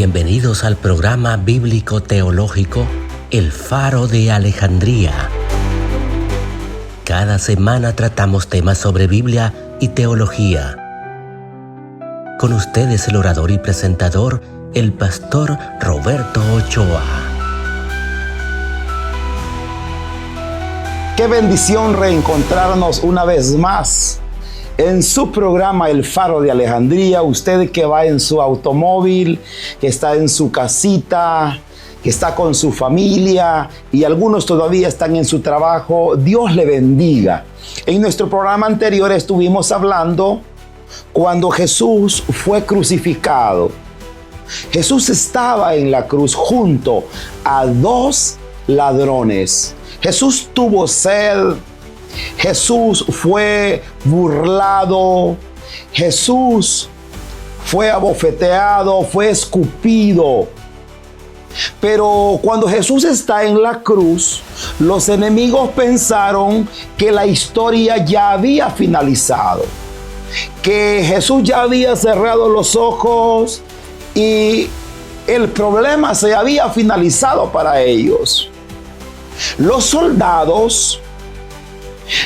Bienvenidos al programa bíblico teológico El Faro de Alejandría. Cada semana tratamos temas sobre Biblia y teología. Con ustedes el orador y presentador, el pastor Roberto Ochoa. Qué bendición reencontrarnos una vez más en su programa El Faro de Alejandría. Usted que va en su automóvil, que está en su casita, que está con su familia y algunos todavía están en su trabajo, Dios le bendiga. En nuestro programa anterior estuvimos hablando cuando Jesús fue crucificado. Jesús estaba en la cruz junto a dos ladrones. Jesús tuvo sed. Jesús fue burlado. Jesús fue abofeteado, fue escupido. Pero cuando Jesús está en la cruz, los enemigos pensaron que la historia ya había finalizado, que Jesús ya había cerrado los ojos y el problema se había finalizado para ellos. Los soldados,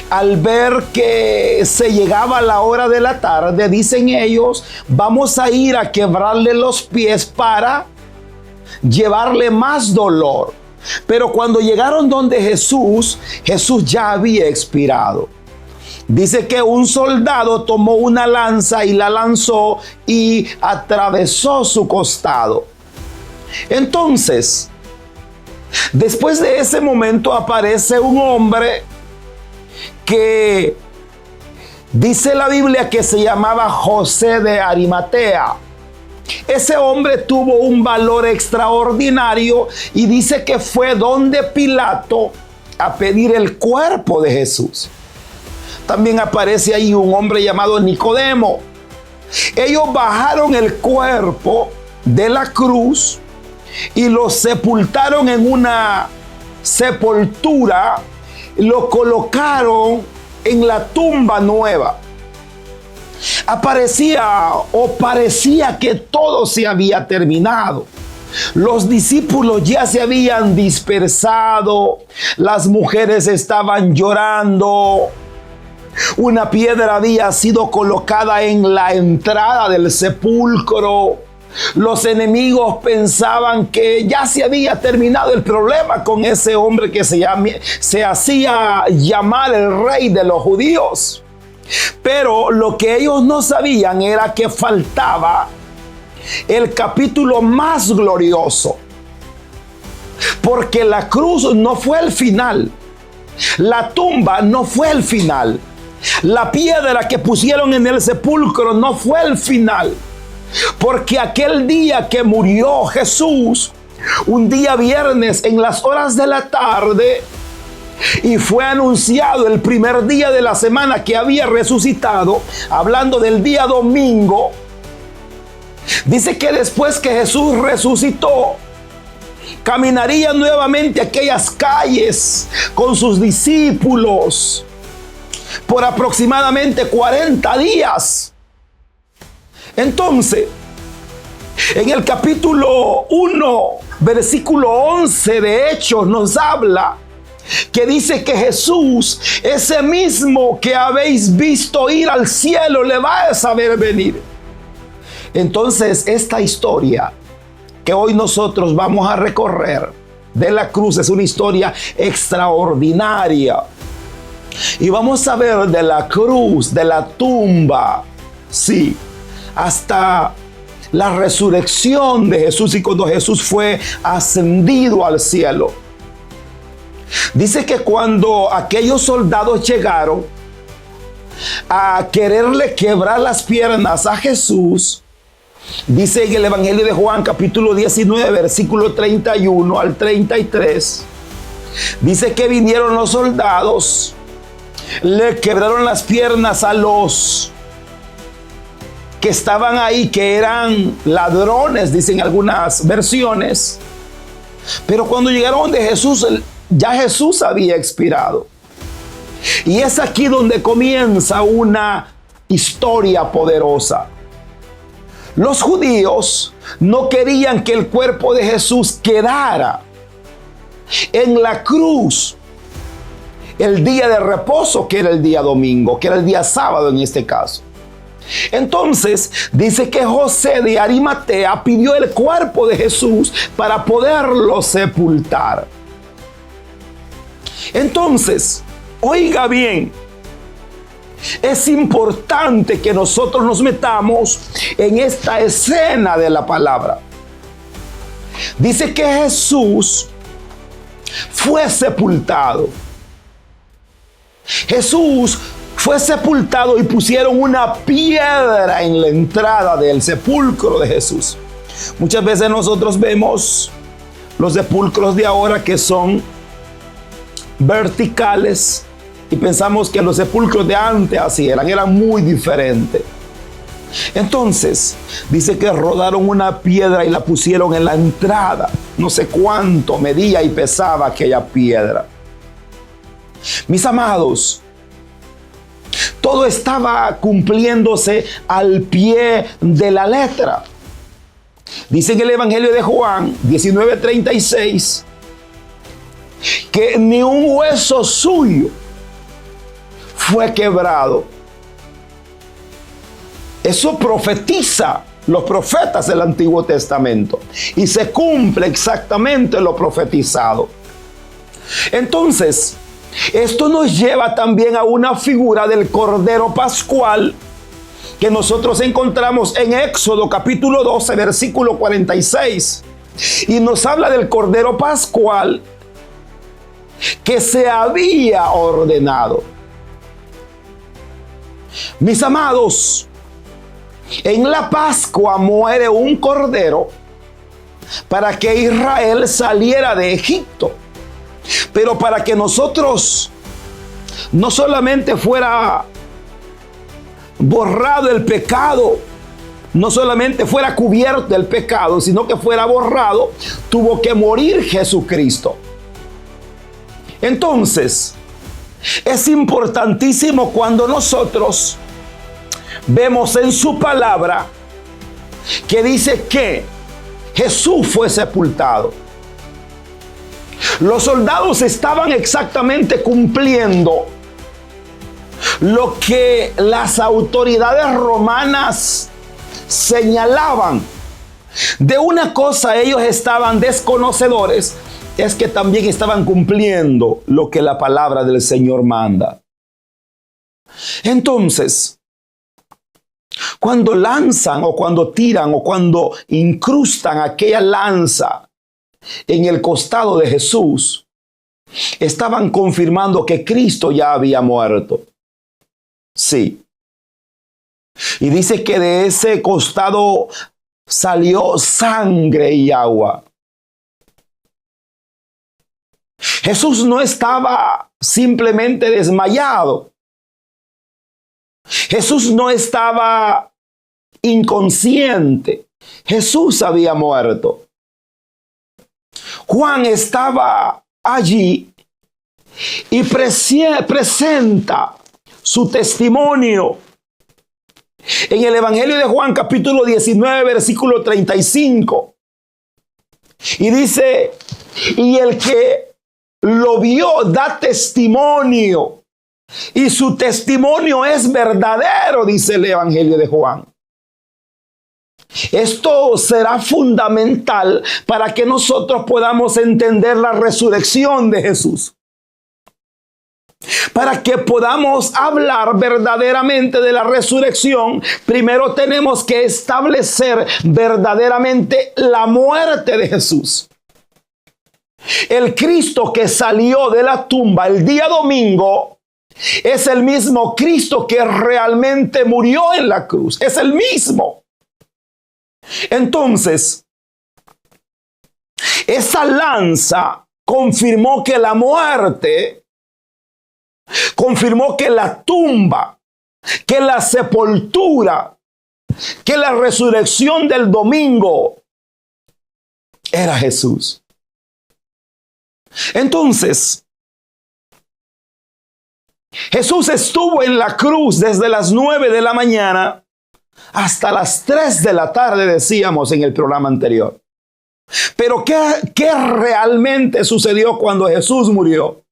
al ver que se llegaba la hora de la tarde, dicen ellos, vamos a ir a quebrarle los pies para llevarle más dolor. Pero cuando llegaron donde Jesús, Jesús ya había expirado. Dice que un soldado tomó una lanza y la lanzó y atravesó su costado. Entonces, después de ese momento aparece un hombre que dice la Biblia que se llamaba José de Arimatea. Ese hombre tuvo un valor extraordinario y dice que fue donde Pilato a pedir el cuerpo de Jesús. También aparece ahí un hombre llamado Nicodemo. Ellos bajaron el cuerpo de la cruz y lo sepultaron en una sepultura, lo colocaron en la tumba nueva. Parecía que todo se había terminado. Los discípulos ya se habían dispersado, las mujeres estaban llorando. Una piedra había sido colocada en la entrada del sepulcro. Los enemigos pensaban que ya se había terminado el problema con ese hombre que se hacía llamar el rey de los judíos. Pero lo que ellos no sabían era que faltaba el capítulo más glorioso. Porque la cruz no fue el final. La tumba no fue el final. La piedra que pusieron en el sepulcro no fue el final. Porque aquel día que murió Jesús, un día viernes en las horas de la tarde, y fue anunciado el primer día de la semana que había resucitado, hablando del día domingo, dice que después que Jesús resucitó, caminaría nuevamente aquellas calles con sus discípulos por aproximadamente 40 días. Entonces, en el capítulo 1, versículo 11 de Hechos nos habla que dice que Jesús, ese mismo que habéis visto ir al cielo, le va a saber venir. Entonces, esta historia que hoy nosotros vamos a recorrer de la cruz es una historia extraordinaria. Y vamos a ver de la cruz, de la tumba, sí, hasta la resurrección de Jesús y cuando Jesús fue ascendido al cielo. Dice que cuando aquellos soldados llegaron a quererle quebrar las piernas a Jesús, dice en el Evangelio de Juan capítulo 19 versículo 31 al 33, dice que vinieron los soldados, le quebraron las piernas a los que estaban ahí, que eran ladrones, dicen algunas versiones. Pero cuando llegaron de Jesús, ya Jesús había expirado. Y es aquí donde comienza una historia poderosa. Los judíos no querían que el cuerpo de Jesús quedara en la cruz el día de reposo, que era el día domingo, que era el día sábado en este caso. Entonces dice que José de Arimatea pidió el cuerpo de Jesús para poderlo sepultar. Entonces, oiga bien, es importante que nosotros nos metamos en esta escena de la palabra. Dice que Jesús fue sepultado. Jesús fue sepultado y pusieron una piedra en la entrada del sepulcro de Jesús. Muchas veces nosotros vemos los sepulcros de ahora que son verticales y pensamos que los sepulcros de antes así eran muy diferentes. Entonces dice que rodaron una piedra y la pusieron en la entrada. No sé cuánto medía y pesaba aquella piedra. Mis amados, todo estaba cumpliéndose al pie de la letra. Dice en el Evangelio de Juan 19:36 que ni un hueso suyo fue quebrado. Eso profetiza los profetas del Antiguo Testamento y se cumple exactamente lo profetizado. Entonces, esto nos lleva también a una figura del Cordero Pascual que nosotros encontramos en Éxodo capítulo 12, versículo 46. Y nos habla del Cordero Pascual que se había ordenado. Mis amados, en la Pascua muere un cordero para que Israel saliera de Egipto. Pero para que nosotros no solamente fuera borrado el pecado, no solamente fuera cubierto el pecado, sino que fuera borrado, tuvo que morir Jesucristo. Entonces, es importantísimo cuando nosotros vemos en su palabra que dice que Jesús fue sepultado. Los soldados estaban exactamente cumpliendo lo que las autoridades romanas señalaban. De una cosa ellos estaban desconocedores, es que también estaban cumpliendo lo que la palabra del Señor manda. Entonces, cuando lanzan o cuando tiran o cuando incrustan aquella lanza en el costado de Jesús, estaban confirmando que Cristo ya había muerto. Sí. Y dice que de ese costado salió sangre y agua. Jesús no estaba simplemente desmayado. Jesús no estaba inconsciente. Jesús había muerto. Juan estaba allí y presenta su testimonio en el Evangelio de Juan capítulo 19 versículo 35 y dice: y el que lo vio da testimonio y su testimonio es verdadero, dice el Evangelio de Juan. Esto será fundamental para que nosotros podamos entender la resurrección de Jesús. Para que podamos hablar verdaderamente de la resurrección, primero tenemos que establecer verdaderamente la muerte de Jesús. El Cristo que salió de la tumba el día domingo es el mismo Cristo que realmente murió en la cruz. Es el mismo. Entonces, esa lanza confirmó que la muerte, confirmó que la tumba, que la sepultura, que la resurrección del domingo era Jesús. Entonces, Jesús estuvo en la cruz desde las 9 de la mañana hasta las 3 de la tarde, decíamos en el programa anterior. Pero ¿qué realmente sucedió cuando Jesús murió?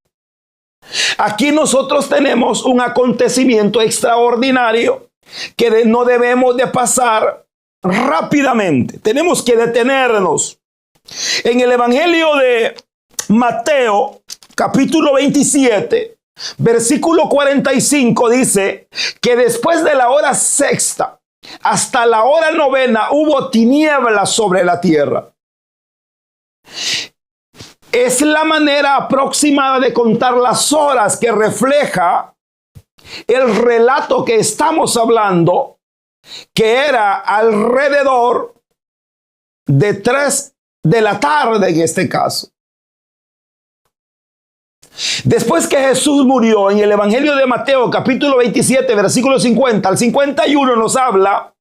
Aquí nosotros tenemos un acontecimiento extraordinario que no debemos de pasar rápidamente. Tenemos que detenernos. En el Evangelio de Mateo, capítulo 27, versículo 45, dice que después de la hora sexta hasta la hora novena hubo tinieblas sobre la tierra. Es la manera aproximada de contar las horas que refleja el relato que estamos hablando, que era alrededor de 3 de la tarde en este caso. Después que Jesús murió, en el Evangelio de Mateo, capítulo 27, versículo 50 al 51, nos habla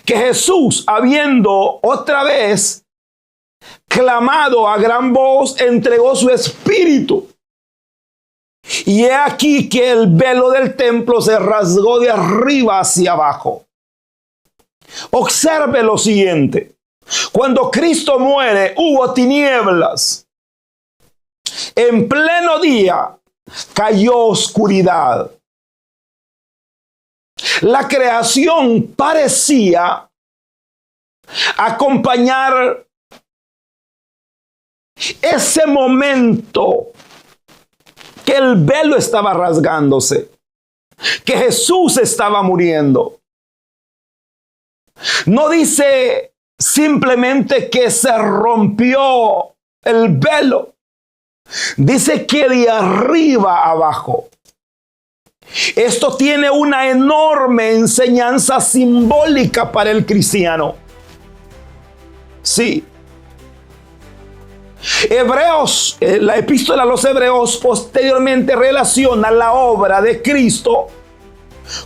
que Jesús, habiendo otra vez clamado a gran voz, entregó su espíritu. Y he aquí que el velo del templo se rasgó de arriba hacia abajo. Observe lo siguiente. Cuando Cristo muere, hubo tinieblas. En pleno día cayó oscuridad. La creación parecía acompañar ese momento que el velo estaba rasgándose, que Jesús estaba muriendo. No dice simplemente que se rompió el velo. Dice que de arriba abajo. Esto tiene una enorme enseñanza simbólica para el cristiano. Sí. Hebreos, la epístola a los Hebreos posteriormente relaciona la obra de Cristo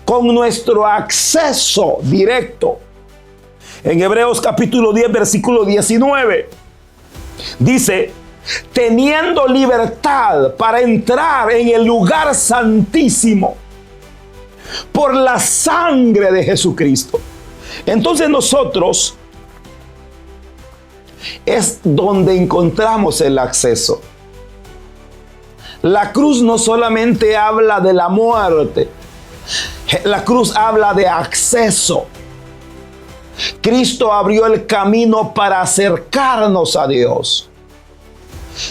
con nuestro acceso directo. En Hebreos capítulo 10, versículo 19, dice: teniendo libertad para entrar en el lugar santísimo por la sangre de Jesucristo. Entonces nosotros es donde encontramos el acceso. La cruz no solamente habla de la muerte, la cruz habla de acceso. Cristo abrió el camino para acercarnos a Dios.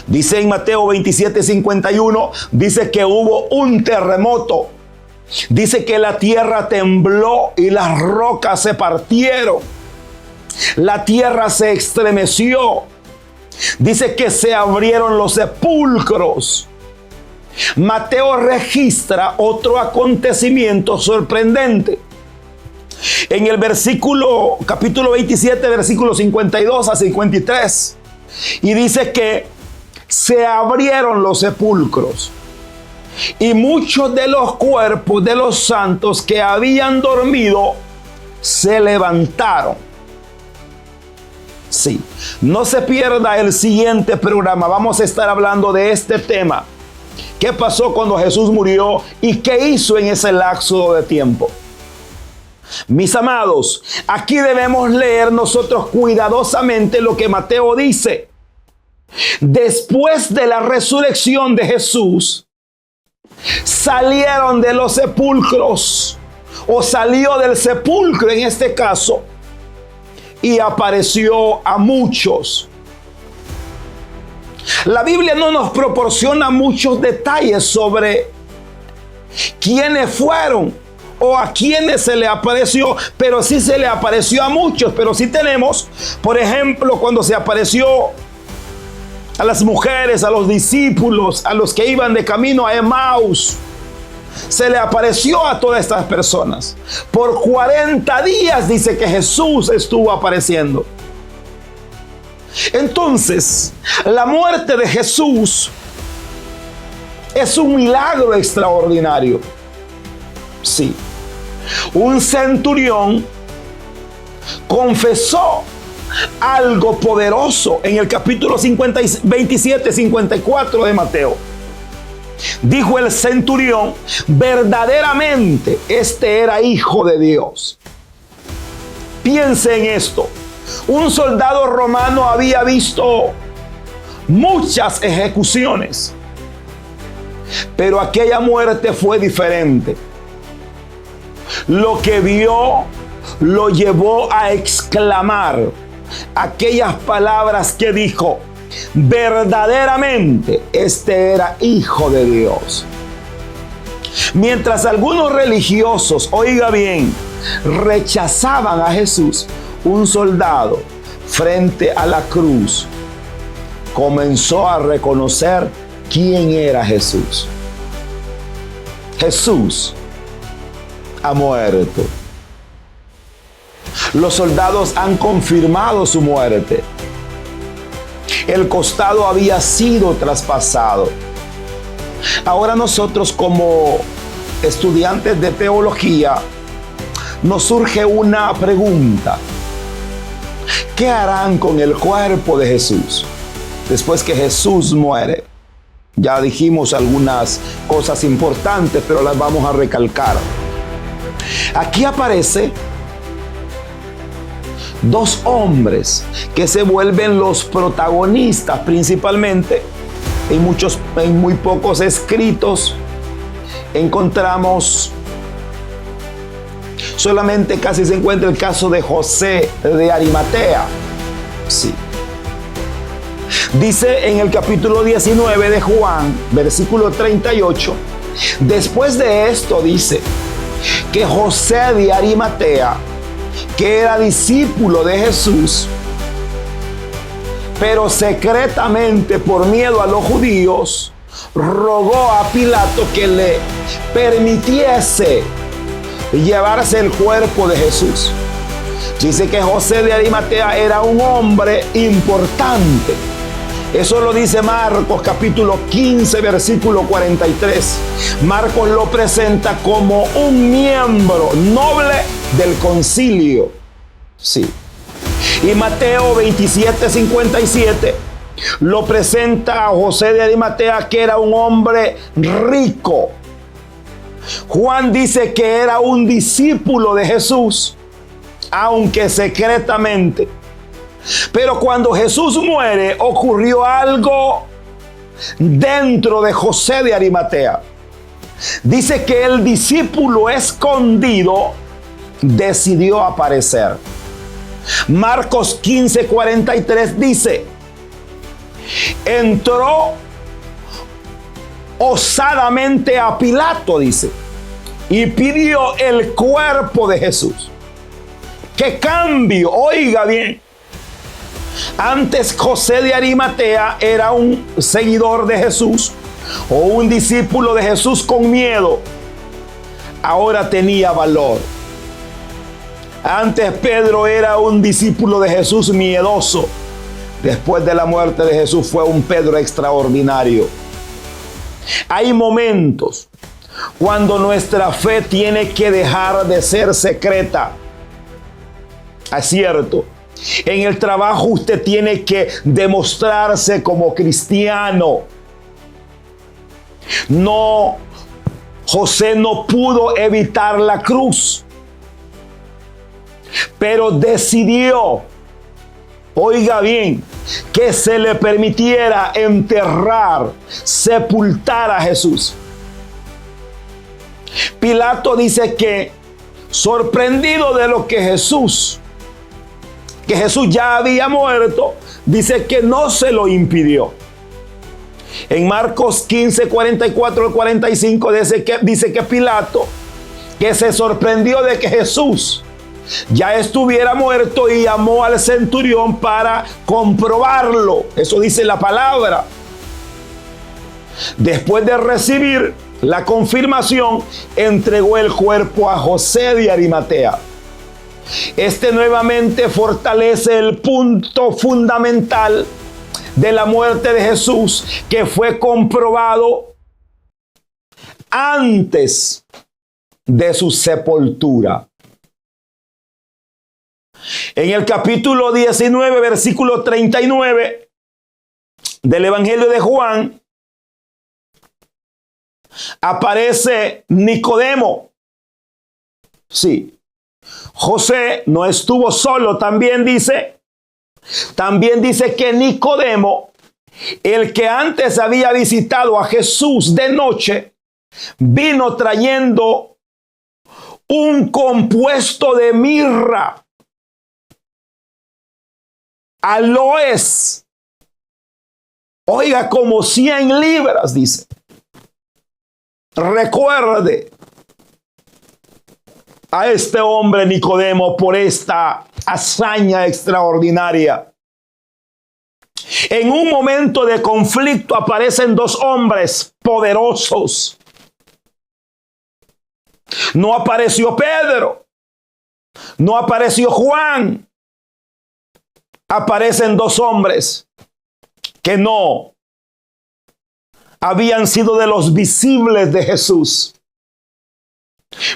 Dice en Mateo 27, 51, dice que hubo un terremoto. Dice que la tierra tembló y las rocas se partieron. La tierra se estremeció. Dice que se abrieron los sepulcros. Mateo registra otro acontecimiento sorprendente. En el capítulo 27, versículos 52 a 53. Y dice que se abrieron los sepulcros. Y muchos de los cuerpos de los santos que habían dormido se levantaron. Sí, no se pierda el siguiente programa. Vamos a estar hablando de este tema. ¿Qué pasó cuando Jesús murió y qué hizo en ese lapso de tiempo? Mis amados, aquí debemos leer nosotros cuidadosamente lo que Mateo dice. Después de la resurrección de Jesús, salieron de los sepulcros, o salió del sepulcro en este caso, y apareció a muchos. La Biblia no nos proporciona muchos detalles sobre quiénes fueron o a quiénes se le apareció, pero sí se le apareció a muchos. Pero sí tenemos, por ejemplo, cuando se apareció a las mujeres, a los discípulos, a los que iban de camino a Emaús, se le apareció a todas estas personas. Por 40 días dice que Jesús estuvo apareciendo. Entonces, la muerte de Jesús es un milagro extraordinario. Sí. Un centurión confesó algo poderoso en el capítulo 27, 54 de Mateo. Dijo el centurión: verdaderamente este era hijo de Dios. Piense en esto. Un soldado romano había visto muchas ejecuciones, pero aquella muerte fue diferente. Lo que vio lo llevó a exclamar aquellas palabras que dijo: verdaderamente este era Hijo de Dios. Mientras algunos religiosos, oiga bien, rechazaban a Jesús, un soldado frente a la cruz comenzó a reconocer quién era Jesús. Jesús ha muerto. Los soldados han confirmado su muerte. El costado había sido traspasado. Ahora nosotros, como estudiantes de teología, nos surge una pregunta. ¿Qué harán con el cuerpo de Jesús después que Jesús muere? Ya dijimos algunas cosas importantes, pero las vamos a recalcar. Aquí aparece dos hombres que se vuelven los protagonistas principalmente. En muy pocos escritos encontramos, solamente casi se encuentra el caso de José de Arimatea. Sí. Dice en el capítulo 19 de Juan, versículo 38, después de esto dice que José de Arimatea, que era discípulo de Jesús, pero secretamente por miedo a los judíos, rogó a Pilato que le permitiese llevarse el cuerpo de Jesús. Dice que José de Arimatea era un hombre importante. Eso lo dice Marcos capítulo 15 versículo 43. Marcos lo presenta como un miembro noble del concilio. Sí. Y Mateo 27:57 lo presenta a José de Arimatea, que era un hombre rico. Juan dice que era un discípulo de Jesús, aunque secretamente. Pero cuando Jesús muere, ocurrió algo dentro de José de Arimatea. Dice que el discípulo escondido decidió aparecer. Marcos 15:43 dice: entró osadamente a Pilato, dice, y pidió el cuerpo de Jesús. ¡Qué cambio! Oiga bien. Antes José de Arimatea era un seguidor de Jesús o un discípulo de Jesús con miedo. Ahora tenía valor. Antes Pedro era un discípulo de Jesús miedoso. Después de la muerte de Jesús fue un Pedro extraordinario. Hay momentos cuando nuestra fe tiene que dejar de ser secreta. Es cierto. En el trabajo usted tiene que demostrarse como cristiano. No, José no pudo evitar la cruz, pero decidió, oiga bien, que se le permitiera enterrar, sepultar a Jesús. Pilato dice que, sorprendido de lo que Jesús ya había muerto, dice que no se lo impidió. En Marcos 15, 44 al 45 dice que Pilato, que se sorprendió de que Jesús ya estuviera muerto, y llamó al centurión para comprobarlo. Eso dice la palabra. Después de recibir la confirmación, entregó el cuerpo a José de Arimatea. Este nuevamente fortalece el punto fundamental de la muerte de Jesús, que fue comprobado antes de su sepultura. En el capítulo 19, versículo 39 del Evangelio de Juan, aparece Nicodemo. Sí. José no estuvo solo, también dice que Nicodemo, el que antes había visitado a Jesús de noche, vino trayendo un compuesto de mirra, aloes, oiga, como 100 libras, dice. Recuerde a este hombre Nicodemo por esta hazaña extraordinaria. En un momento de conflicto aparecen dos hombres poderosos. No apareció Pedro, no apareció Juan. Aparecen dos hombres que no habían sido de los visibles de Jesús.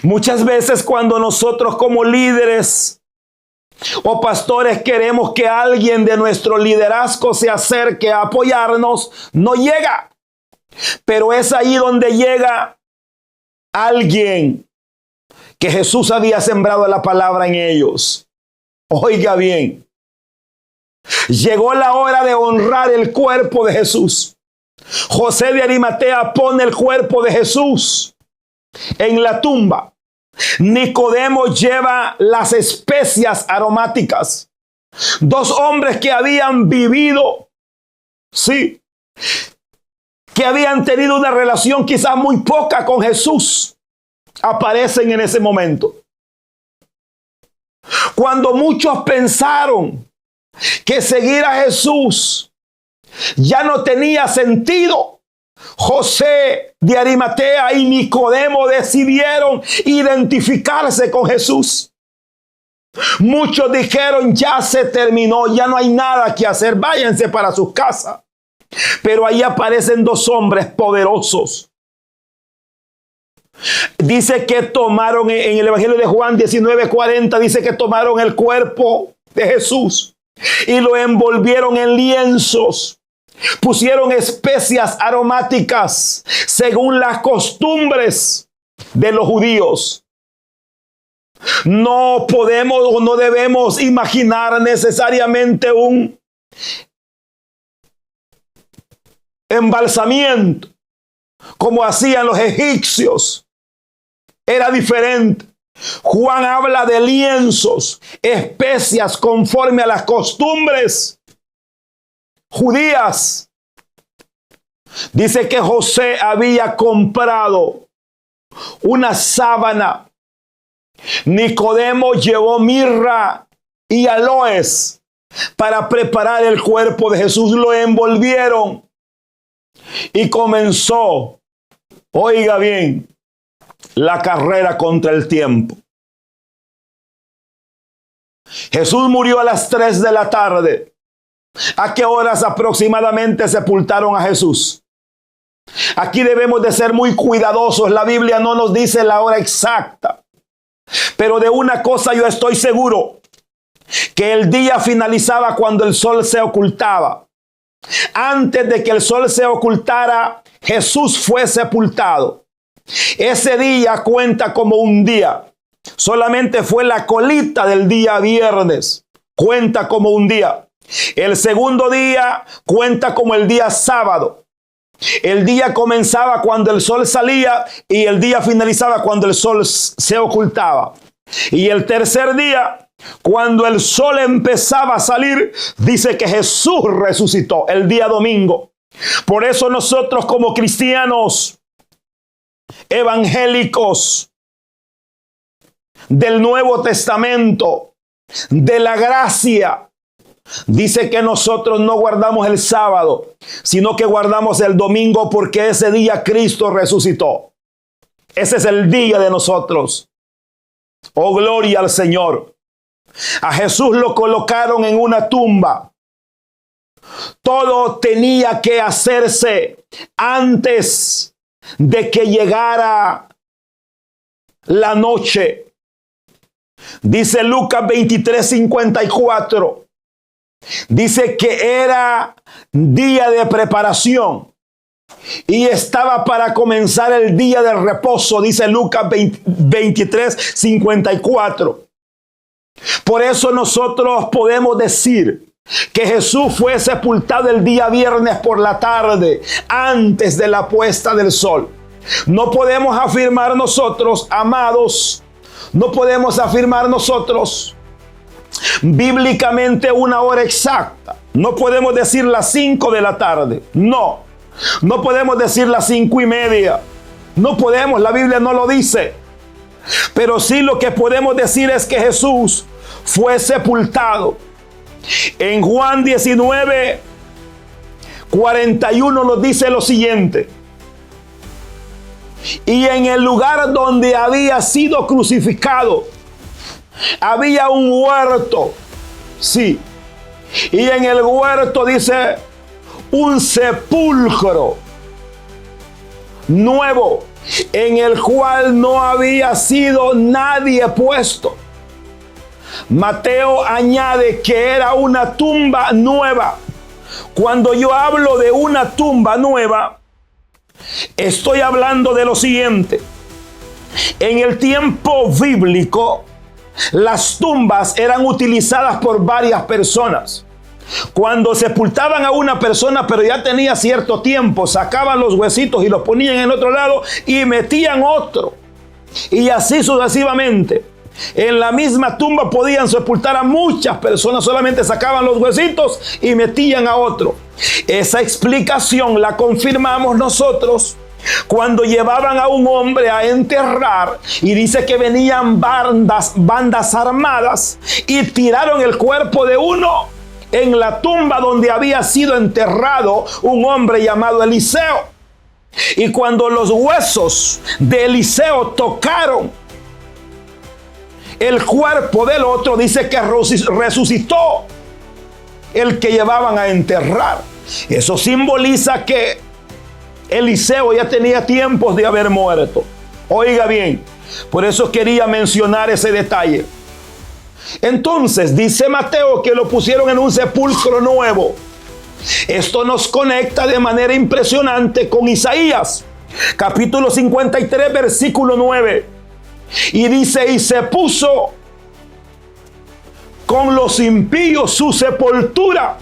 Muchas veces cuando nosotros como líderes o pastores queremos que alguien de nuestro liderazgo se acerque a apoyarnos, no llega. Pero es ahí donde llega alguien que Jesús había sembrado la palabra en ellos. Oiga bien, llegó la hora de honrar el cuerpo de Jesús. José de Arimatea pone el cuerpo de Jesús en la tumba. Nicodemo lleva las especias aromáticas. Dos hombres que habían vivido, sí, que habían tenido una relación quizás muy poca con Jesús, aparecen en ese momento. Cuando muchos pensaron que seguir a Jesús ya no tenía sentido, José de Arimatea y Nicodemo decidieron identificarse con Jesús. Muchos dijeron, ya se terminó, ya no hay nada que hacer, váyanse para sus casas. Pero ahí aparecen dos hombres poderosos. Dice que tomaron, en el Evangelio de Juan 19:40, dice que tomaron el cuerpo de Jesús y lo envolvieron en lienzos. Pusieron especias aromáticas según las costumbres de los judíos. No podemos o no debemos imaginar necesariamente un embalsamiento como hacían los egipcios. Era diferente. Juan habla de lienzos, especias conforme a las costumbres judías. Dice que José había comprado una sábana. Nicodemo llevó mirra y aloes para preparar el cuerpo de Jesús. Lo envolvieron y comenzó, oiga bien, la carrera contra el tiempo. Jesús murió a las 3 de la tarde. ¿A qué horas aproximadamente sepultaron a Jesús? Aquí debemos de ser muy cuidadosos. La Biblia no nos dice la hora exacta. Pero de una cosa yo estoy seguro, que el día finalizaba cuando el sol se ocultaba. Antes de que el sol se ocultara, Jesús fue sepultado. Ese día cuenta como un día. Solamente fue la colita del día viernes. Cuenta como un día. El segundo día cuenta como el día sábado. El día comenzaba cuando el sol salía y el día finalizaba cuando el sol se ocultaba. Y el tercer día, cuando el sol empezaba a salir, dice que Jesús resucitó el día domingo. Por eso nosotros como cristianos evangélicos del Nuevo Testamento, de la gracia, dice que nosotros no guardamos el sábado, sino que guardamos el domingo, porque ese día Cristo resucitó. Ese es el día de nosotros. Oh, gloria al Señor. A Jesús lo colocaron en una tumba. Todo tenía que hacerse antes de que llegara la noche. Dice Lucas 23:54. Dice que era día de preparación y estaba para comenzar el día del reposo. Dice Lucas 23:54. Por eso nosotros podemos decir que Jesús fue sepultado el día viernes por la tarde, antes de la puesta del sol. No podemos afirmar nosotros, amados, no podemos afirmar nosotros bíblicamente una hora exacta. No podemos decir las 5 de la tarde. No podemos decir las 5:30. No podemos, la Biblia no lo dice. Pero sí lo que podemos decir es que Jesús fue sepultado. En Juan 19:41 nos dice lo siguiente: y en el lugar donde había sido crucificado había un huerto. Sí. Y en el huerto dice un sepulcro nuevo, en el cual no había sido nadie puesto. Mateo añade que era una tumba nueva. Cuando yo hablo de una tumba nueva, estoy hablando de lo siguiente. En el tiempo bíblico, las tumbas eran utilizadas por varias personas. Cuando sepultaban a una persona, pero ya tenía cierto tiempo, sacaban los huesitos y los ponían en otro lado y metían otro. Y así sucesivamente. En la misma tumba podían sepultar a muchas personas, solamente sacaban los huesitos y metían a otro. Esa explicación la confirmamos nosotros cuando llevaban a un hombre a enterrar, y dice que venían bandas armadas y tiraron el cuerpo de uno en la tumba donde había sido enterrado un hombre llamado Eliseo. Y cuando los huesos de Eliseo tocaron el cuerpo del otro, dice que resucitó el que llevaban a enterrar. Eso simboliza que Eliseo ya tenía tiempos de haber muerto. Oiga bien, por eso quería mencionar ese detalle. Entonces dice Mateo que lo pusieron en un sepulcro nuevo. Esto nos conecta de manera impresionante con Isaías, capítulo 53, versículo 9. Y dice: y se puso con los impíos su sepultura,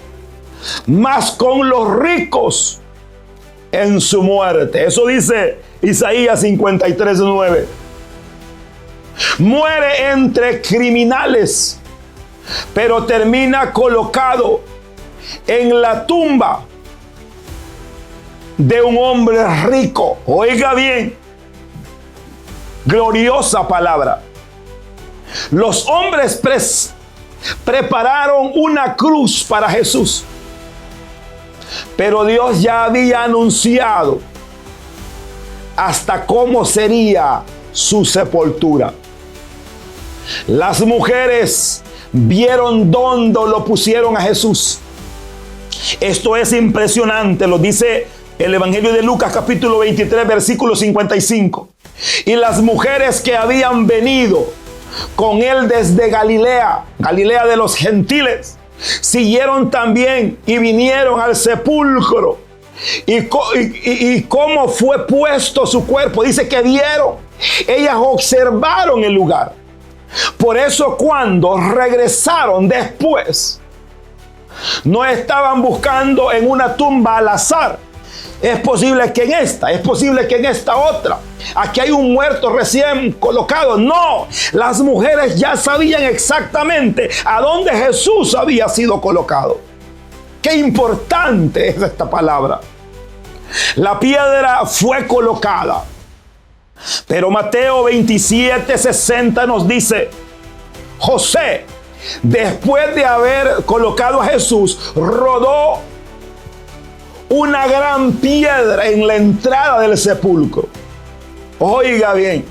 mas con los ricos en su muerte. Eso dice Isaías 53, 9. Muere entre criminales, pero termina colocado en la tumba de un hombre rico. Oiga bien, gloriosa palabra. Los hombres prepararon una cruz para Jesús, pero Dios ya había anunciado hasta cómo sería su sepultura. Las mujeres vieron dónde lo pusieron a Jesús. Esto es impresionante, lo dice el Evangelio de Lucas, capítulo 23, versículo 55. Y las mujeres que habían venido con él desde Galilea, Galilea de los gentiles, siguieron también y vinieron al sepulcro. Y cómo fue puesto su cuerpo. Dice que vieron, ellas observaron el lugar. Por eso cuando regresaron después, no estaban buscando en una tumba al azar. Es posible que en esta, es posible que en esta otra. Aquí hay un muerto recién colocado. No, las mujeres ya sabían exactamente a dónde Jesús había sido colocado. Qué importante es esta palabra. La piedra fue colocada. Pero Mateo 27:60 nos dice: José, después de haber colocado a Jesús, rodó una gran piedra en la entrada del sepulcro. Oiga bien,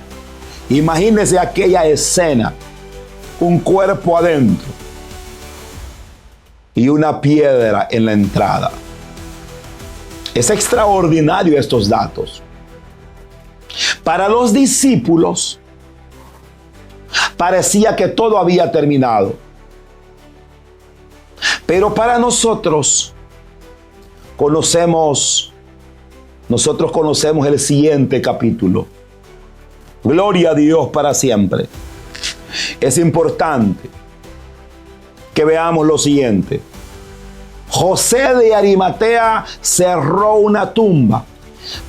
imagínese aquella escena: un cuerpo adentro y una piedra en la entrada. Es extraordinario estos datos. Para los discípulos parecía que todo había terminado, pero para nosotros conocemos el siguiente capítulo. Gloria a Dios para siempre. Es importante que veamos lo siguiente. José de Arimatea cerró una tumba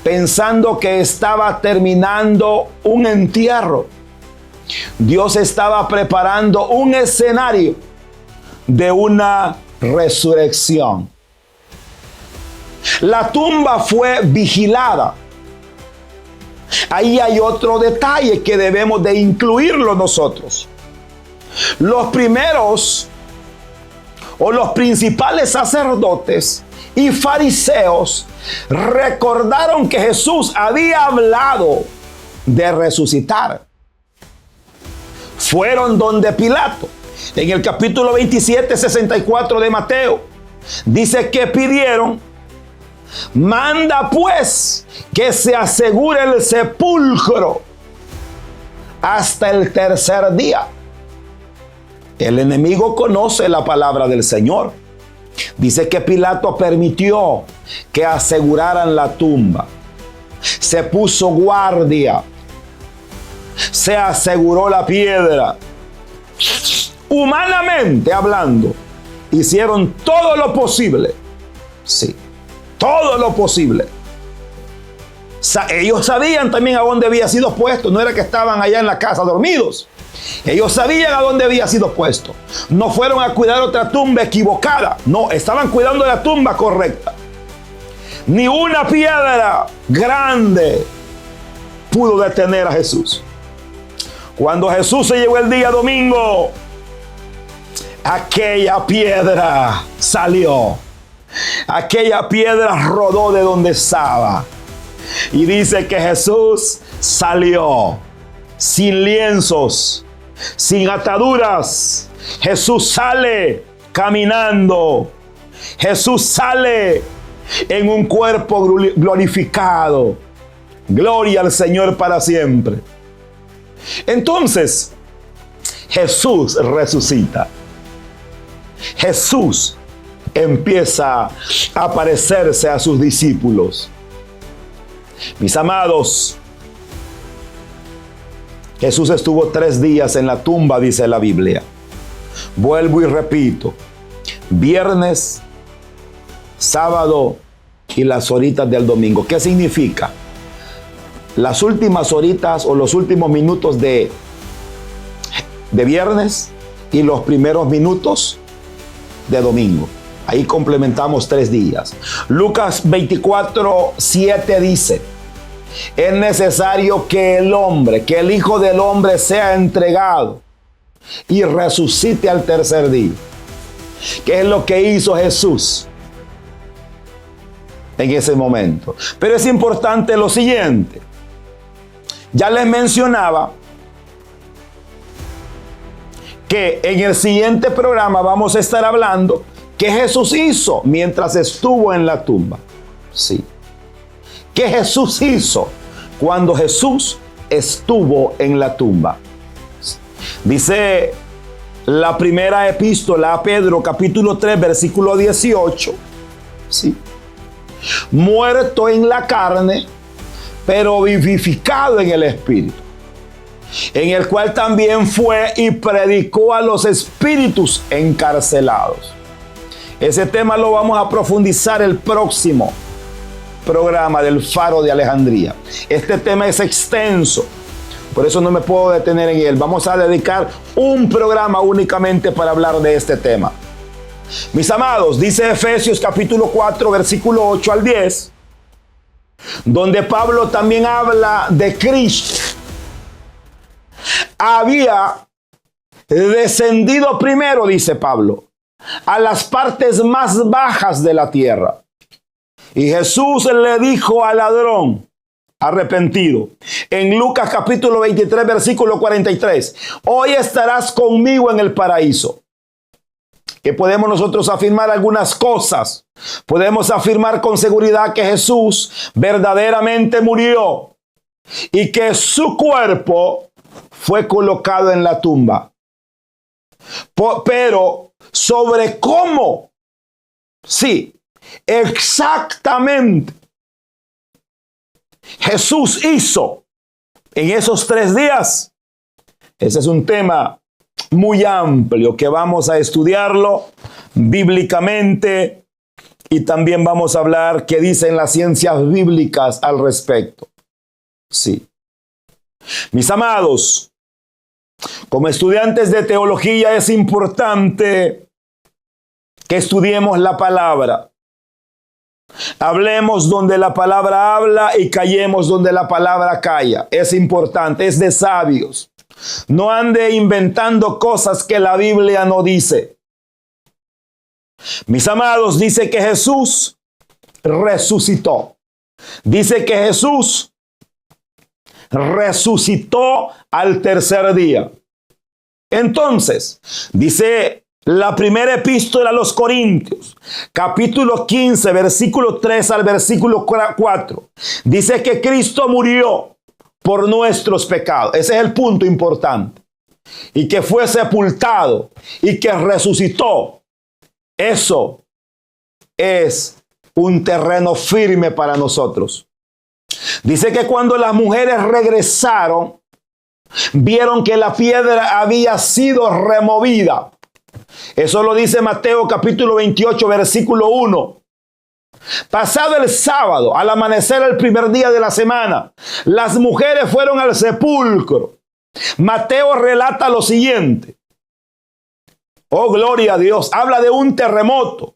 pensando que estaba terminando un entierro. Dios estaba preparando un escenario de una resurrección. La tumba fue vigilada. Ahí hay otro detalle que debemos de incluirlo nosotros. Los primeros o los principales sacerdotes y fariseos recordaron que Jesús había hablado de resucitar. Fueron donde Pilato. En el capítulo 27, 64 de Mateo, dice que pidieron: manda pues que se asegure el sepulcro hasta el tercer día. El enemigo conoce la palabra del Señor. Dice que Pilato permitió que aseguraran la tumba. Se puso guardia. Se aseguró la piedra. Humanamente hablando, hicieron todo lo posible. Sí, todo lo posible. Ellos sabían también a dónde había sido puesto. No era que estaban allá en la casa dormidos. Ellos sabían a dónde había sido puesto. No fueron a cuidar otra tumba equivocada. No, estaban cuidando la tumba correcta. Ni una piedra grande pudo detener a Jesús. Cuando Jesús se llegó el día domingo, aquella piedra salió. Aquella piedra rodó de donde estaba. Y dice que Jesús salió sin lienzos, sin ataduras. Jesús sale caminando. Jesús sale en un cuerpo glorificado. Gloria al Señor para siempre. Entonces, Jesús resucita. Jesús empieza a aparecerse a sus discípulos. Mis amados, Jesús estuvo 3 días en la tumba, dice la Biblia. Vuelvo y repito: viernes, sábado y las horitas del domingo. ¿Qué significa? Las últimas horitas o los últimos minutos de viernes y los primeros minutos de domingo. Ahí complementamos 3 días. Lucas 24:7 dice: es necesario que el Hijo del Hombre sea entregado y resucite al tercer día. ¿Qué es lo que hizo Jesús en ese momento? Pero es importante lo siguiente. Ya les mencionaba que en el siguiente programa vamos a estar hablando qué Jesús hizo mientras estuvo en la tumba. Sí. ¿Qué Jesús hizo cuando Jesús estuvo en la tumba? Dice la primera epístola a Pedro, capítulo 3, versículo 18. Sí. Muerto en la carne, pero vivificado en el Espíritu, en el cual también fue y predicó a los espíritus encarcelados. Ese tema lo vamos a profundizar el próximo programa del Faro de Alejandría. Este tema es extenso, por eso no me puedo detener en él. Vamos a dedicar un programa únicamente para hablar de este tema. Mis amados, dice Efesios capítulo 4, versículo 8 al 10, donde Pablo también habla de Cristo. Había descendido primero, dice Pablo, a las partes más bajas de la tierra. Y Jesús le dijo al ladrón arrepentido, en Lucas capítulo 23, versículo 43, hoy estarás conmigo en el paraíso. Que podemos nosotros afirmar algunas cosas. Podemos afirmar con seguridad que Jesús verdaderamente murió y que su cuerpo fue colocado en la tumba. Pero sobre cómo, sí, exactamente Jesús hizo en esos 3 días, ese es un tema muy amplio que vamos a estudiarlo bíblicamente y también vamos a hablar qué dicen las ciencias bíblicas al respecto. Sí. Mis amados, como estudiantes de teología es importante que estudiemos la palabra. Hablemos donde la palabra habla y callemos donde la palabra calla. Es importante, es de sabios. No ande inventando cosas que la Biblia no dice. Mis amados, dice que Jesús resucitó. Dice que Jesús resucitó al tercer día. Entonces, dice la primera epístola a los Corintios, capítulo 15, versículo 3 al versículo 4. Dice que Cristo murió por nuestros pecados. Ese es el punto importante. Y que fue sepultado y que resucitó. Eso es un terreno firme para nosotros. Dice que cuando las mujeres regresaron, vieron que la piedra había sido removida. Eso lo dice Mateo capítulo 28, versículo 1. Pasado el sábado, al amanecer el primer día de la semana, las mujeres fueron al sepulcro. Mateo relata lo siguiente. Oh, gloria a Dios. Habla de un terremoto.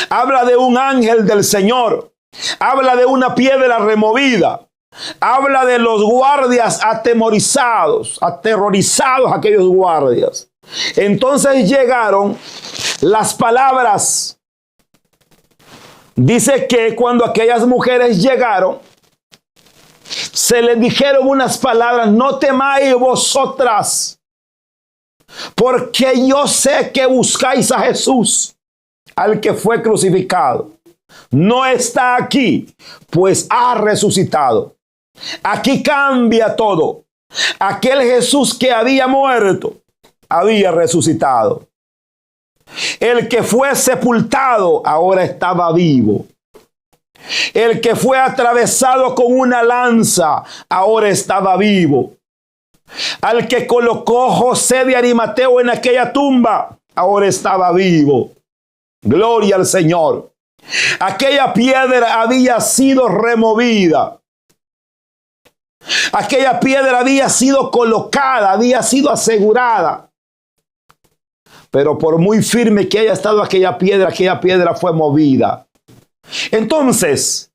Habla de un ángel del Señor. Habla de una piedra removida. Habla de los guardias aterrorizados aquellos guardias. Entonces llegaron las palabras. Dice que cuando aquellas mujeres llegaron, se les dijeron unas palabras: no temáis vosotras, porque yo sé que buscáis a Jesús, al que fue crucificado. No está aquí, pues ha resucitado. Aquí cambia todo. Aquel Jesús que había muerto, había resucitado. El que fue sepultado ahora estaba vivo. El que fue atravesado con una lanza ahora estaba vivo. Al que colocó José de Arimateo en aquella tumba ahora estaba vivo. Gloria al Señor. Aquella piedra había sido removida. Aquella piedra había sido colocada, había sido asegurada. Pero por muy firme que haya estado aquella piedra fue movida. Entonces,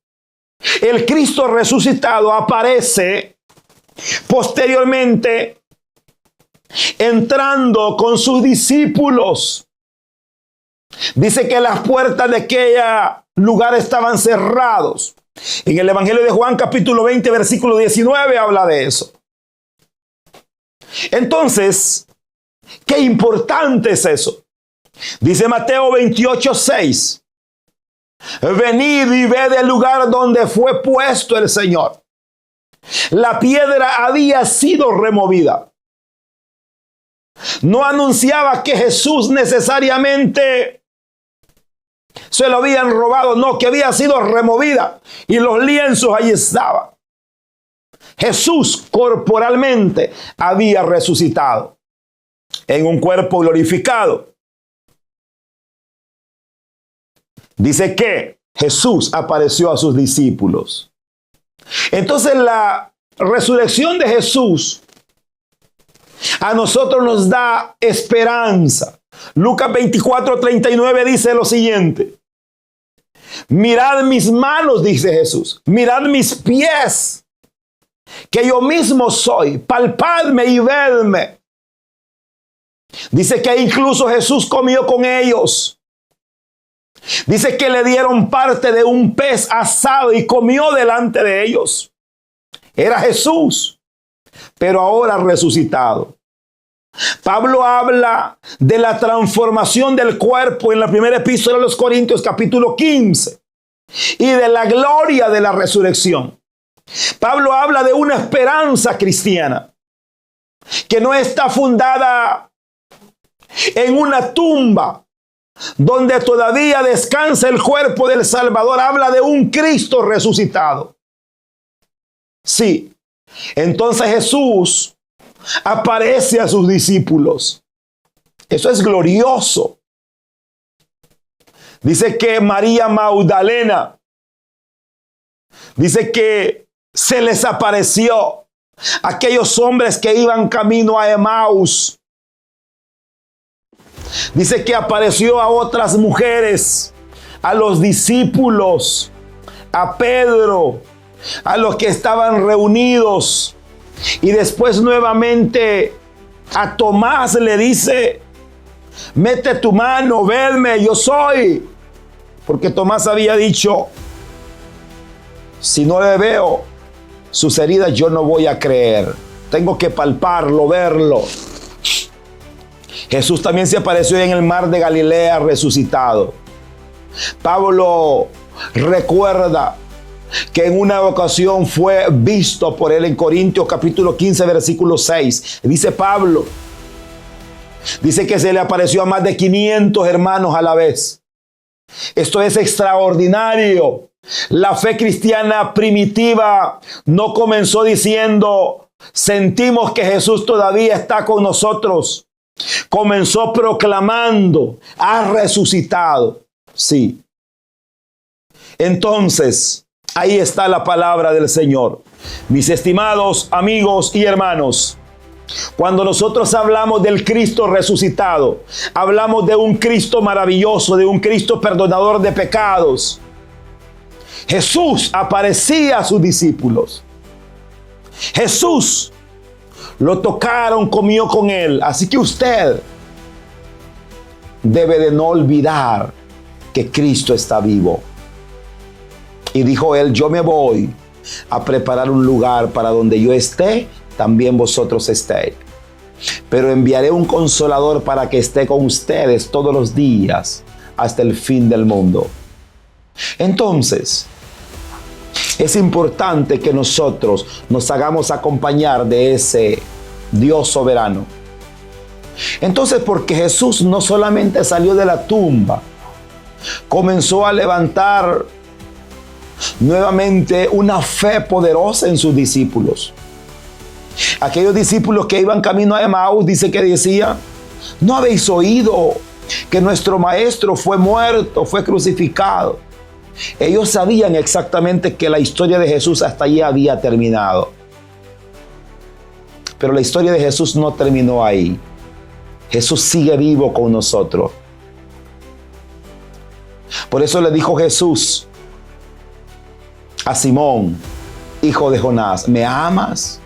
el Cristo resucitado aparece posteriormente entrando con sus discípulos. Dice que las puertas de aquel lugar estaban cerrados. En el Evangelio de Juan, capítulo 20, versículo 19, habla de eso. Entonces, qué importante es eso. Dice Mateo 28, 6. Venid y ved el lugar donde fue puesto el Señor. La piedra había sido removida. No anunciaba que Jesús necesariamente se lo habían robado, no, que había sido removida y los lienzos ahí estaban. Jesús corporalmente había resucitado en un cuerpo glorificado. Dice que Jesús apareció a sus discípulos. Entonces la resurrección de Jesús a nosotros nos da esperanza. Lucas 24, 39 dice lo siguiente. Mirad mis manos, dice Jesús. Mirad mis pies, que yo mismo soy. Palpadme y vedme. Dice que incluso Jesús comió con ellos. Dice que le dieron parte de un pez asado y comió delante de ellos. Era Jesús, pero ahora resucitado. Pablo habla de la transformación del cuerpo en la primera epístola a los Corintios, capítulo 15, y de la gloria de la resurrección. Pablo habla de una esperanza cristiana que no está fundada en una tumba donde todavía descansa el cuerpo del Salvador. Habla de un Cristo resucitado. Sí, entonces Jesús aparece a sus discípulos. Eso es glorioso. Dice que María Magdalena, dice que se les apareció a aquellos hombres que iban camino a Emaús. Dice que apareció a otras mujeres, a los discípulos, a Pedro, a los que estaban reunidos. Y después nuevamente a Tomás le dice: mete tu mano, vedme, yo soy. Porque Tomás había dicho: si no le veo sus heridas, yo no voy a creer. Tengo que palparlo, verlo. Jesús también se apareció en el mar de Galilea resucitado. Pablo recuerda que en una ocasión fue visto por él en Corintios capítulo 15 versículo 6. Dice Pablo, dice que se le apareció a más de 500 hermanos a la vez. Esto es extraordinario. La fe cristiana primitiva no comenzó diciendo: sentimos que Jesús todavía está con nosotros. Comenzó proclamando: ha resucitado. Sí. Entonces, ahí está la palabra del Señor. Mis estimados amigos y hermanos, cuando nosotros hablamos del Cristo resucitado, hablamos de un Cristo maravilloso, de un Cristo perdonador de pecados. Jesús aparecía a sus discípulos. Jesús lo tocaron, comió con él. Así que usted debe de no olvidar que Cristo está vivo. Y dijo él: yo me voy a preparar un lugar para donde yo esté, también vosotros estéis. Pero enviaré un consolador para que esté con ustedes todos los días hasta el fin del mundo. Entonces, es importante que nosotros nos hagamos acompañar de ese Dios soberano. Entonces, porque Jesús no solamente salió de la tumba, comenzó a levantar nuevamente una fe poderosa en sus discípulos. Aquellos discípulos que iban camino a Emaús, dice que decía: ¿no habéis oído que nuestro maestro fue muerto, fue crucificado? Ellos sabían exactamente que la historia de Jesús hasta allí había terminado. Pero la historia de Jesús no terminó ahí. Jesús sigue vivo con nosotros. Por eso le dijo Jesús a Simón, hijo de Jonás: ¿me amas?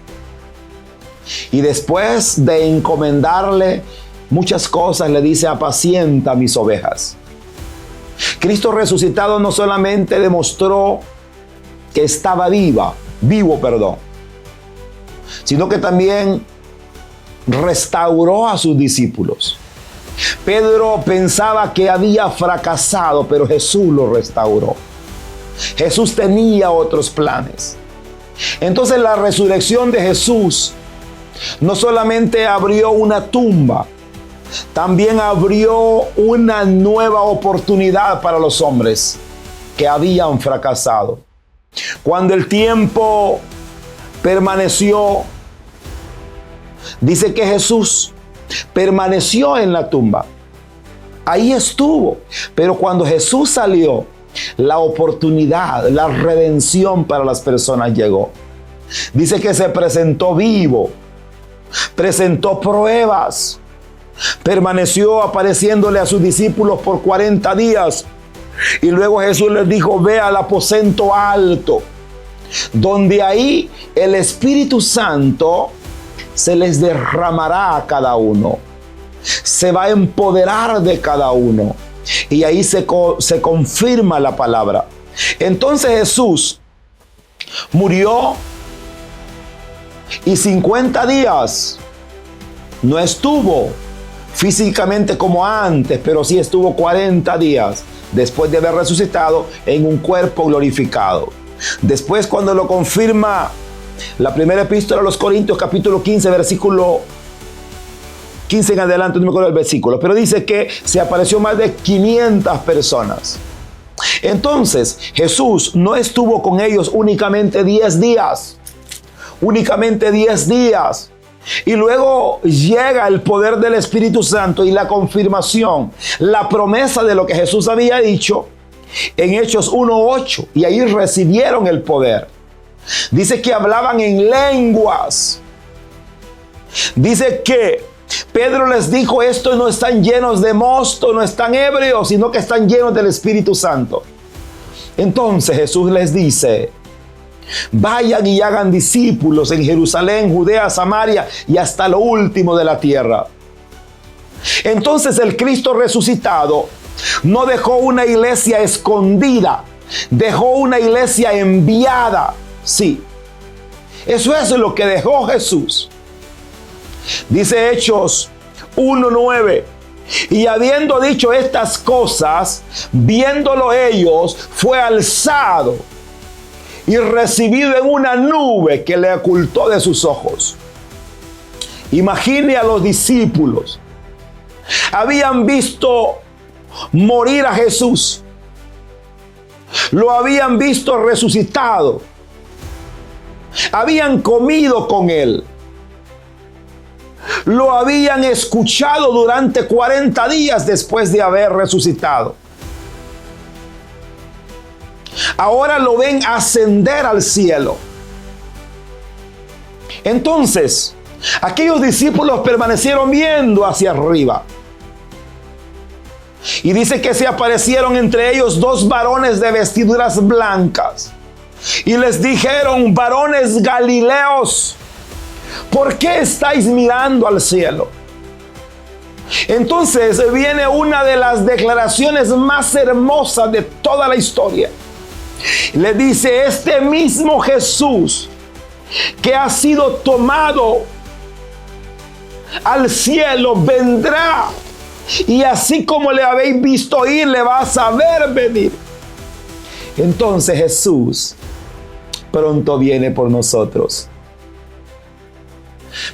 Y después de encomendarle muchas cosas, le dice: apacienta mis ovejas. Cristo resucitado no solamente demostró que estaba vivo, sino que también restauró a sus discípulos. Pedro pensaba que había fracasado, pero Jesús lo restauró. Jesús tenía otros planes. Entonces la resurrección de Jesús no solamente abrió una tumba, también abrió una nueva oportunidad para los hombres que habían fracasado. Cuando el tiempo permaneció, dice que Jesús permaneció en la tumba. Ahí estuvo. Pero cuando Jesús salió, la oportunidad, la redención para las personas llegó. Dice que se presentó vivo, presentó pruebas, permaneció apareciéndole a sus discípulos por 40 días. Y luego Jesús les dijo: ve al aposento alto, donde ahí el Espíritu Santo se les derramará a cada uno. Se va a empoderar de cada uno. Y ahí se confirma la palabra. Entonces Jesús murió y 50 días no estuvo físicamente como antes, pero sí estuvo 40 días después de haber resucitado en un cuerpo glorificado. Después, cuando lo confirma la primera epístola a los Corintios, capítulo 15, versículo 15 en adelante, no me acuerdo el versículo, pero dice que se apareció más de 500 personas. Entonces, Jesús no estuvo con ellos únicamente 10 días. Únicamente 10 días. Y luego llega el poder del Espíritu Santo y la confirmación, la promesa de lo que Jesús había dicho en Hechos 1:8. Y ahí recibieron el poder. Dice que hablaban en lenguas. Dice que Pedro les dijo, estos no están llenos de mosto, no están ebrios, sino que están llenos del Espíritu Santo. Entonces Jesús les dice, vayan y hagan discípulos en Jerusalén, Judea, Samaria y hasta lo último de la tierra. Entonces el Cristo resucitado no dejó una iglesia escondida, dejó una iglesia enviada. Sí, eso es lo que dejó Jesús. Dice Hechos 1:9. Y habiendo dicho estas cosas, viéndolo ellos, fue alzado y recibido en una nube que le ocultó de sus ojos. Imagine a los discípulos. Habían visto morir a Jesús. Lo habían visto resucitado. Habían comido con él. Lo habían escuchado durante 40 días después de haber resucitado. Ahora lo ven ascender al cielo. Entonces, aquellos discípulos permanecieron viendo hacia arriba. Y dice que se aparecieron entre ellos 2 varones de vestiduras blancas. Y les dijeron, varones galileos, ¿por qué estáis mirando al cielo? Entonces viene una de las declaraciones más hermosas de toda la historia. Le dice, este mismo Jesús que ha sido tomado al cielo vendrá. Y así como le habéis visto ir, le vas a ver venir. Entonces Jesús pronto viene por nosotros.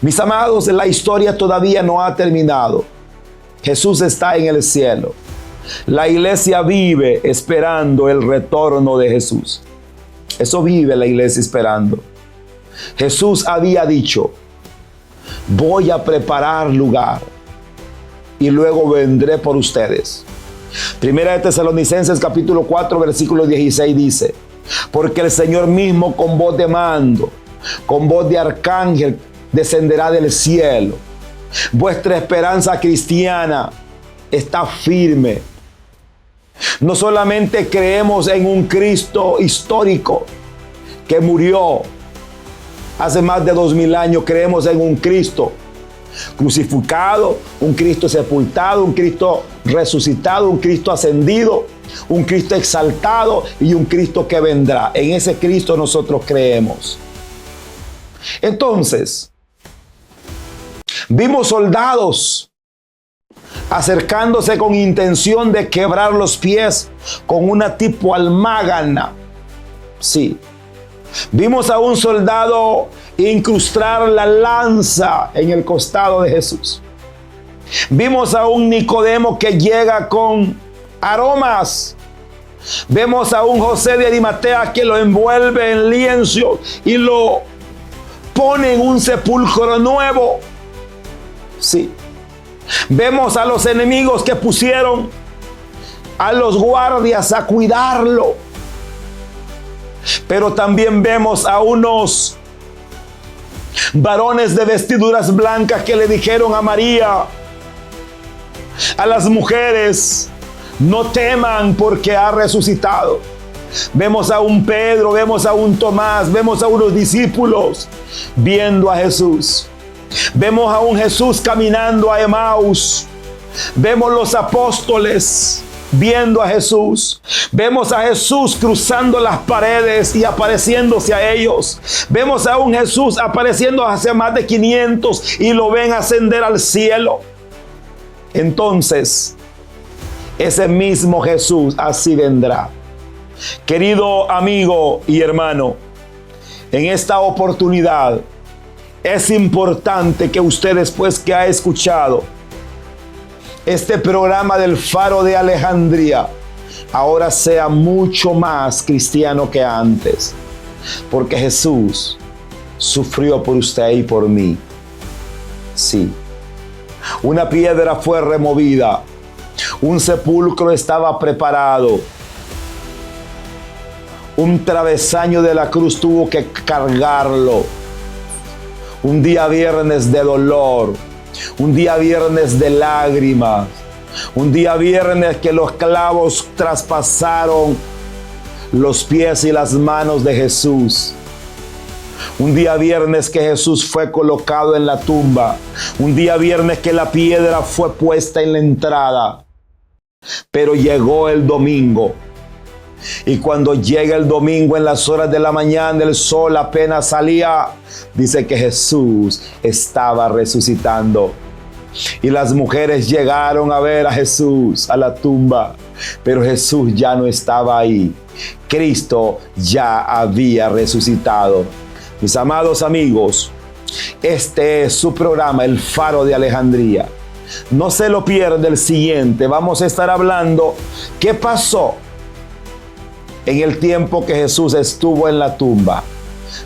Mis amados, la historia todavía no ha terminado. Jesús está en el cielo. La iglesia vive esperando el retorno de Jesús. Eso vive la iglesia esperando. Jesús había dicho, voy a preparar lugar y luego vendré por ustedes. Primera de Tesalonicenses capítulo 4 versículo 16 dice, porque el Señor mismo con voz de mando, con voz de arcángel, descenderá del cielo. Vuestra esperanza cristiana está firme. No solamente creemos en un Cristo histórico que murió hace más de 2000 años, creemos en un Cristo crucificado, un Cristo sepultado, un Cristo resucitado, un Cristo ascendido, un Cristo exaltado y un Cristo que vendrá. En ese Cristo nosotros creemos. Entonces, vimos soldados acercándose con intención de quebrar los pies con una tipo almágana. Sí. Vimos a un soldado incrustar la lanza en el costado de Jesús. Vimos a un Nicodemo que llega con aromas. Vemos a un José de Arimatea que lo envuelve en lienzo y lo pone en un sepulcro nuevo. Sí. Vemos a los enemigos que pusieron a los guardias a cuidarlo. Pero también vemos a unos varones de vestiduras blancas que le dijeron a María, a las mujeres, no teman porque ha resucitado. Vemos a un Pedro, vemos a un Tomás, vemos a unos discípulos viendo a Jesús. Vemos a un Jesús caminando a Emaús. Vemos los apóstoles viendo a Jesús. Vemos a Jesús cruzando las paredes y apareciéndose a ellos. Vemos a un Jesús apareciendo hacia más de 500 y lo ven ascender al cielo. Entonces, ese mismo Jesús así vendrá. Querido amigo y hermano, en esta oportunidad es importante que usted, después que ha escuchado este programa del Faro de Alejandría, ahora sea mucho más cristiano que antes, porque Jesús sufrió por usted y por mí. Sí. Una piedra fue removida. Un sepulcro estaba preparado. Un travesaño de la cruz tuvo que cargarlo. Un día viernes de dolor. Un día viernes de lágrimas. Un día viernes que los clavos traspasaron los pies y las manos de Jesús. Un día viernes que Jesús fue colocado en la tumba. Un día viernes que la piedra fue puesta en la entrada. Pero llegó el domingo. Y cuando llega el domingo en las horas de la mañana, el sol apenas salía, dice que Jesús estaba resucitando. Y las mujeres llegaron a ver a Jesús a la tumba, pero Jesús ya no estaba ahí. Cristo ya había resucitado. Mis amados amigos, este es su programa, El Faro de Alejandría. No se lo pierda el siguiente. Vamos a estar hablando qué pasó en el tiempo que Jesús estuvo en la tumba.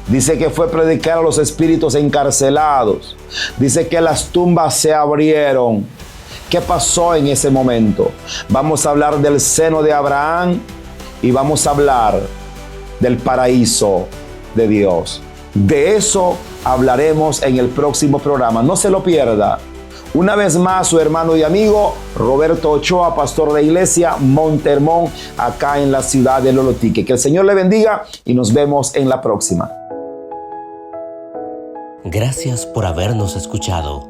Dice que fue predicar a los espíritus encarcelados. Dice que las tumbas se abrieron. ¿Qué pasó en ese momento? Vamos a hablar del seno de Abraham y vamos a hablar del paraíso de Dios. De eso hablaremos en el próximo programa. No se lo pierda. Una vez más, su hermano y amigo Roberto Ochoa, pastor de iglesia Monte Hermón, acá en la ciudad de Lolotique. Que el Señor le bendiga y nos vemos en la próxima. Gracias por habernos escuchado.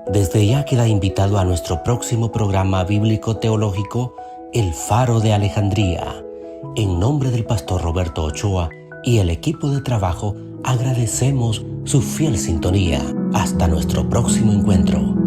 Desde ya queda invitado a nuestro próximo programa bíblico teológico, El Faro de Alejandría. En nombre del pastor Roberto Ochoa y el equipo de trabajo, agradecemos su fiel sintonía. Hasta nuestro próximo encuentro.